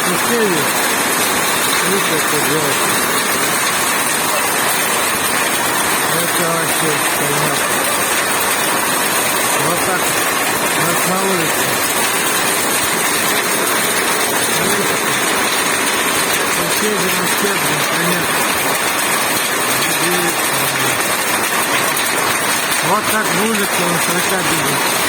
соседи. Видите, что делать. Это вообще понятно. Вот так у нас на улице. Соседи на стене, конечно. Вот так в улице он 40 бежит.